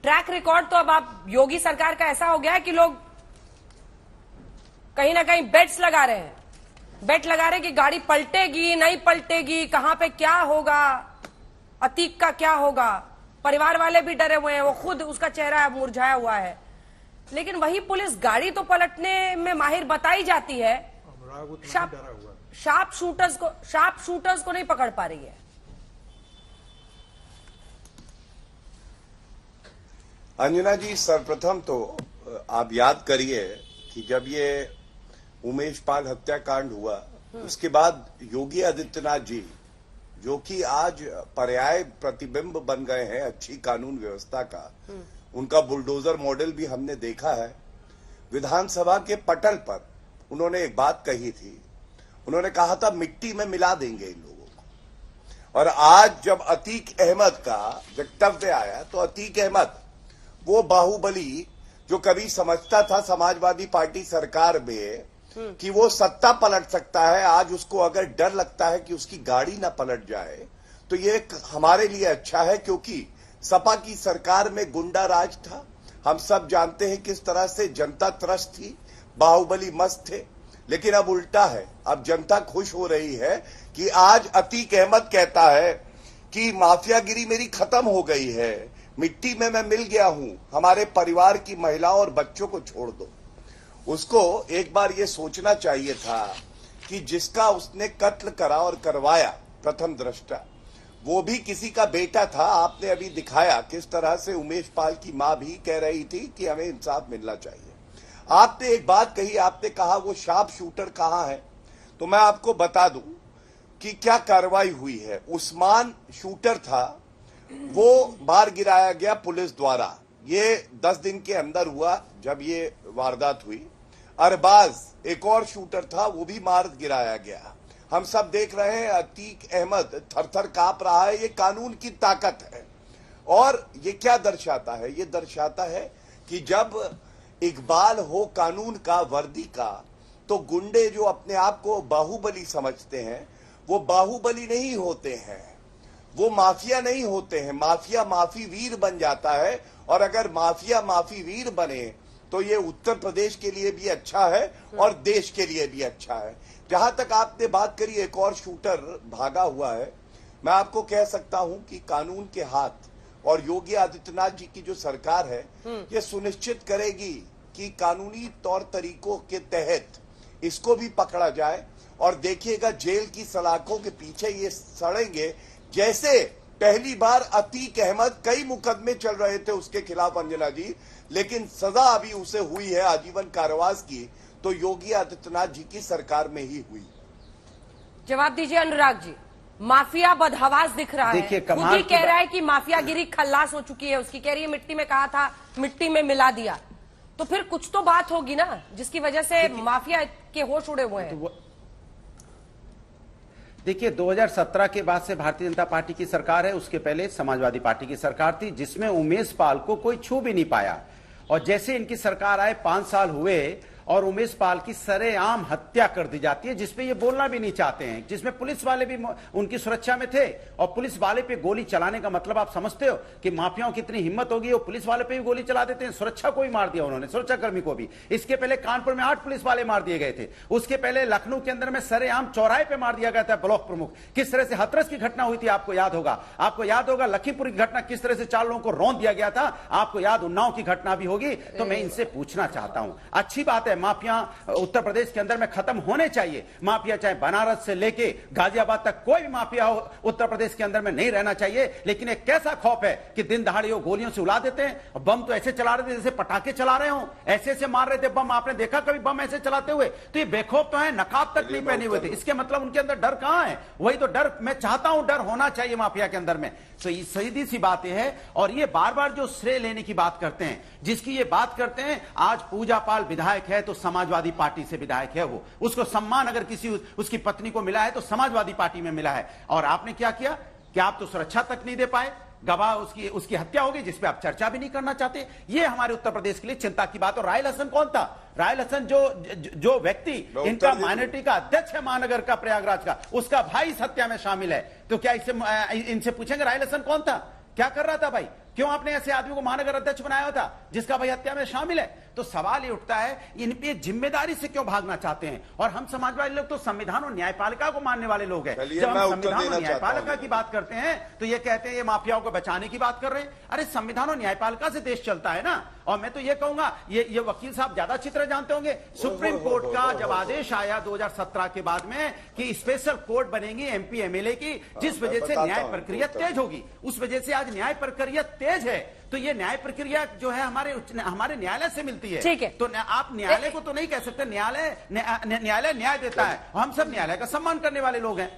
Track record तो अब आप योगी सरकार का ऐसा हो गया है कि लोग कहीं ना कहीं बेट्स लगा रहे हैं, बेट लगा रहे हैं कि गाड़ी पलटेगी नहीं पलटेगी, कहां पे क्या होगा, अतीक का क्या होगा। परिवार वाले भी डरे हुए हैं, वो खुद उसका चेहरा मुरझाया हुआ है। लेकिन वही पुलिस गाड़ी तो पलटने में माहिर बताई जाती है, शार्प शूटर्स को नहीं पकड़ पा रही है। अंजना जी, सर्वप्रथम तो आप याद करिए कि जब ये उमेश पाल हत्याकांड हुआ, उसके बाद योगी आदित्यनाथ जी, जो कि आज पर्याय प्रतिबिंब बन गए हैं अच्छी कानून व्यवस्था का, उनका बुलडोजर मॉडल भी हमने देखा है। विधानसभा के पटल पर उन्होंने एक बात कही थी, उन्होंने कहा था मिट्टी में मिला देंगे इन लोगों को। और आज जब अतीक अहमद का वक्तव्य आया तो अतीक अहमद वो बाहुबली जो कभी समझता था समाजवादी पार्टी सरकार में कि वो सत्ता पलट सकता है, आज उसको अगर डर लगता है कि उसकी गाड़ी ना पलट जाए तो ये हमारे लिए अच्छा है, क्योंकि सपा की सरकार में गुंडा राज था। हम सब जानते हैं किस तरह से जनता त्रस्त थी, बाहुबली मस्त थे। लेकिन अब उल्टा है, अब जनता खुश हो रही है कि आज अतीक अहमद कहता है कि माफियागिरी मेरी खत्म हो गई है, मिट्टी में मैं मिल गया हूं, हमारे परिवार की महिलाओं और बच्चों को छोड़ दो। उसको एक बार ये सोचना चाहिए था कि जिसका उसने कत्ल करा और करवाया प्रथम दृष्टा, वो भी किसी का बेटा था। आपने अभी दिखाया किस तरह से उमेश पाल की मां भी कह रही थी कि हमें इंसाफ मिलना चाहिए। आपने एक बात कही, आपने कहा वो शार्प शूटर कहां है, तो मैं आपको बता दूं कि क्या कार्रवाई हुई है। उस्मान शूटर था, वो मार गिराया गया पुलिस द्वारा। ये 10 दिन के अंदर हुआ जब ये वारदात हुई। अरबाज एक और शूटर था, वो भी मार गिराया गया। हम सब देख रहे हैं अतीक अहमद थर-थर कांप रहा है। ये कानून की ताकत है। और ये क्या दर्शाता है? ये दर्शाता है कि जब इकबाल हो कानून का, वर्दी का, तो गुंडे जो अपने आप को बाहुबली समझते हैं, वो बाहुबली नहीं होते हैं, वो माफिया नहीं होते हैं। माफिया माफी वीर बन जाता है। और अगर माफिया माफी वीर बने तो ये उत्तर प्रदेश के लिए भी अच्छा है और देश के लिए भी अच्छा है। जहां तक आपने बात करी एक और शूटर भागा हुआ है, मैं आपको कह सकता हूं कि कानून के हाथ और योगी आदित्यनाथ जी की जो सरकार है, ये सुनिश्चित करेगी कि कानूनी तौर तरीकों के तहत इसको भी पकड़ा जाए। और देखिएगा जेल की सलाखों के पीछे ये सड़ेंगे जैसे पहली बार अतीक अहमद, कई मुकदमे चल रहे थे उसके खिलाफ अंजना जी, लेकिन सजा अभी उसे हुई है आजीवन कारावास की, तो योगी आदित्यनाथ जी की सरकार में ही हुई। जवाब दीजिए अनुराग जी। माफिया बदहवास दिख रहा है, खुद ही कह रहा है कि माफियागिरी खल्लास हो चुकी है उसकी, कह रही है मिट्टी में कहा था मिट्टी में मिला दिया। तो फिर कुछ तो बात होगी ना जिसकी वजह से माफिया के होश उड़े हुए हैं। देखिए 2017 के बाद से भारतीय जनता पार्टी की सरकार है, उसके पहले समाजवादी पार्टी की सरकार थी जिसमें उमेश पाल को कोई छू भी नहीं पाया। और जैसे इनकी सरकार आए 5 साल हुए और उमेश पाल की सरेआम हत्या कर दी जाती है, जिसपे ये बोलना भी नहीं चाहते हैं, जिसमें पुलिस वाले भी उनकी सुरक्षा में थे। और पुलिस वाले पे गोली चलाने का मतलब आप समझते हो कि माफियाओं की इतनी हिम्मत होगी, वो पुलिस वाले पे भी गोली चला देते हैं। सुरक्षा को भी मार दिया उन्होंने, सुरक्षाकर्मी को भी। इसके पहले कानपुर में 8 पुलिस वाले मार दिए गए थे। उसके पहले लखनऊ के अंदर में सरेआम चौराहे पे मार दिया गया था ब्लॉक प्रमुख। किस तरह से हाथरस की घटना हुई थी आपको याद होगा। आपको याद होगा लखीमपुर की घटना, किस तरह से 4 लोगों को रौंद दिया गया था। आपको याद उन्नाव की घटना भी होगी। तो मैं इनसे पूछना चाहता हूं, अच्छी बात है माफिया उत्तर प्रदेश के अंदर में खत्म होने चाहिए। माफिया चाहे बनारस से लेके गाजियाबाद तक कोई भी माफिया हो उत्तर प्रदेश के अंदर में नहीं रहना चाहिए। लेकिन एक कैसा खौफ है कि दिन दहाड़े वो गोलियों से उड़ा देते हैं। बम तो ऐसे चला रहे थे जैसे पटाखे चला रहे हो, ऐसे ऐसे मार रहे थे बम। आपने देखा कभी बम ऐसे चलाते हुए? तो ये बेखौफ तो है, नकाब तक नहीं पहने हुए थे। इसके मतलब उनके अंदर डर कहां है? वही तो डर मैं चाहता हूं, डर होना चाहिए माफिया के अंदर में। तो ये सीधी सी बात है। और ये बार बार जो श्रेय लेने की बात करते हैं, जिसकी ये बात करते हैं, आज पूजा पाल विधायक है तो समाजवादी पार्टी से विधायक है वो, उसको सम्मान अगर किसी उसकी पत्नी को मिला है तो समाजवादी पार्टी में मिला है। और आपने क्या किया कि आप तो सुरक्षा तक नहीं दे पाए, गवाह उसकी हत्या हो गई जिसपे आप चर्चा भी नहीं करना चाहते। ये हमारे उत्तर प्रदेश के लिए चिंता की बात। और रायल हसन कौन था? रायल हसन जो व्यक्ति इनका माइनॉरिटी का अध्यक्ष है महानगर का, प्रयागराज का, उसका भाई इस हत्या में शामिल है। तो क्या इनसे पूछेंगे रायल हसन कौन था, क्या कर रहा था भाई? क्यों आपने ऐसे आदमी को महानगर अध्यक्ष बनाया था जिसका भाई हत्या में शामिल है? तो सवाल ये उठता है इन पे जिम्मेदारी से क्यों भागना चाहते हैं? और हम समाजवादी लोग तो संविधान और न्यायपालिका को मानने वाले लोग हैं। जब हम संविधान और न्यायपालिका की बात करते हैं तो ये कहते हैं ये माफियाओं को बचाने की बात कर रहे हैं। अरे संविधान और न्यायपालिका से देश चलता है ना। और मैं तो ये कहूंगा, ये वकील साहब ज्यादा अच्छी तरह जानते होंगे, सुप्रीम कोर्ट का जब आदेश आया 2017 के बाद में कि स्पेशल कोर्ट बनेगी एमपी एमएलए की, जिस वजह से न्याय प्रक्रिया तेज होगी, उस वजह से आज न्याय प्रक्रिया तेज है। तो ये न्याय प्रक्रिया जो है हमारे न्यायालय से मिलती है। ठीक है। तो आप न्यायालय को तो नहीं कह सकते, न्यायालय न्याय देता है, हम सब न्यायालय का सम्मान करने वाले लोग हैं।